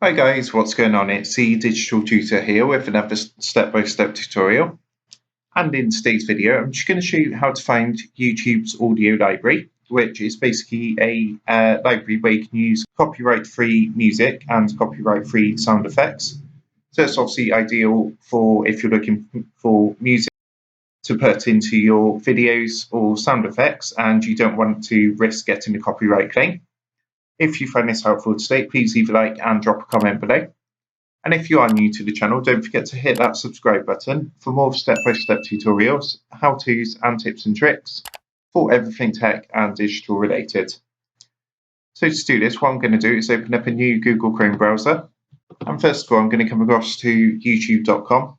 Hi guys, what's going on? It's the Digital Tutor here with another step-by-step tutorial. And in today's video, I'm just going to show you how to find YouTube's audio library, which is basically a library where you can use copyright-free music and copyright-free sound effects. So it's obviously ideal for if you're looking for music to put into your videos or sound effects and you don't want to risk getting a copyright claim. If you find this helpful today, please leave a like and drop a comment below. And if you are new to the channel, don't forget to hit that subscribe button for more step-by-step tutorials, how-tos and tips and tricks for everything tech and digital related. So to do this, what I'm going to do is open up a new Google Chrome browser. And first of all, I'm going to come across to youtube.com.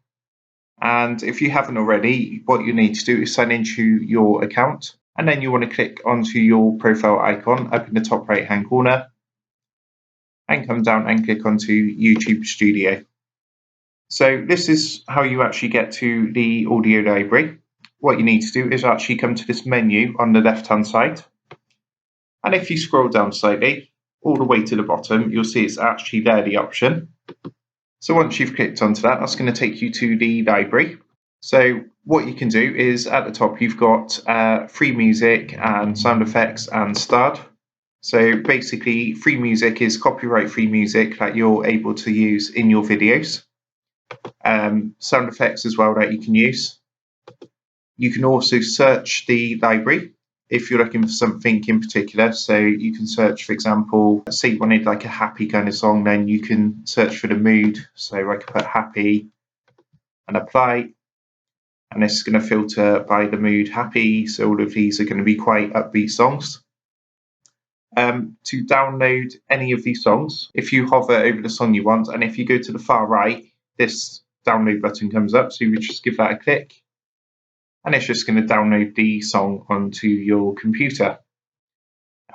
And if you haven't already, what you need to do is sign into your account. And then you want to click onto your profile icon up in the top right-hand corner and come down and click onto YouTube Studio. So this is how you actually get to the audio library. What you need to do is actually come to this menu on the left-hand side. And if you scroll down slightly, all the way to the bottom, you'll see it's actually there, the option. So once you've clicked onto that, that's going to take you to the library. So what you can do is at the top, you've got free music and sound effects and starred. So basically, free music is copyright-free music that you're able to use in your videos. Sound effects as well that you can use. You can also search the library if you're looking for something in particular. So you can search, for example, say you wanted like a happy kind of song, then you can search for the mood. So I could put happy and apply. And this is going to filter by the mood happy. So all of these are going to be quite upbeat songs. To download any of these songs, if you hover over the song you want, and if you go to the far right, this download button comes up. So you would just give that a click. And it's just going to download the song onto your computer.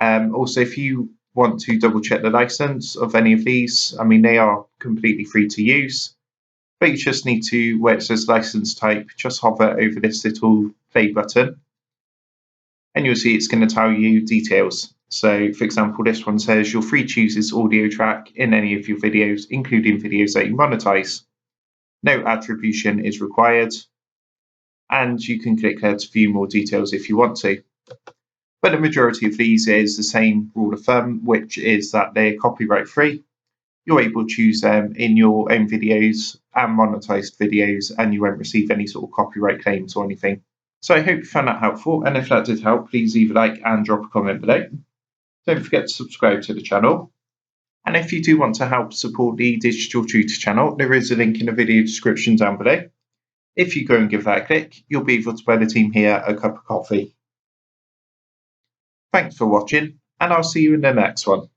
Also, if you want to double check the license of any of these, I mean, they are completely free to use. But you just need to, where it says license type, just hover over this little play button. And you'll see it's going to tell you details. So, for example, this one says you're free to use this audio track in any of your videos, including videos that you monetize. No attribution is required. And you can click there to view more details if you want to. But the majority of these is the same rule of thumb, which is that they're copyright free. You're able to use them in your own videos and monetized videos, and you won't receive any sort of copyright claims or anything. So I hope you found that helpful, and if that did help, please leave a like and drop a comment below. Don't forget to subscribe to the channel. And if you do want to help support the Digital Tutor channel, there is a link in the video description down below. If you go and give that a click, you'll be able to buy the team here a cup of coffee. Thanks for watching, and I'll see you in the next one.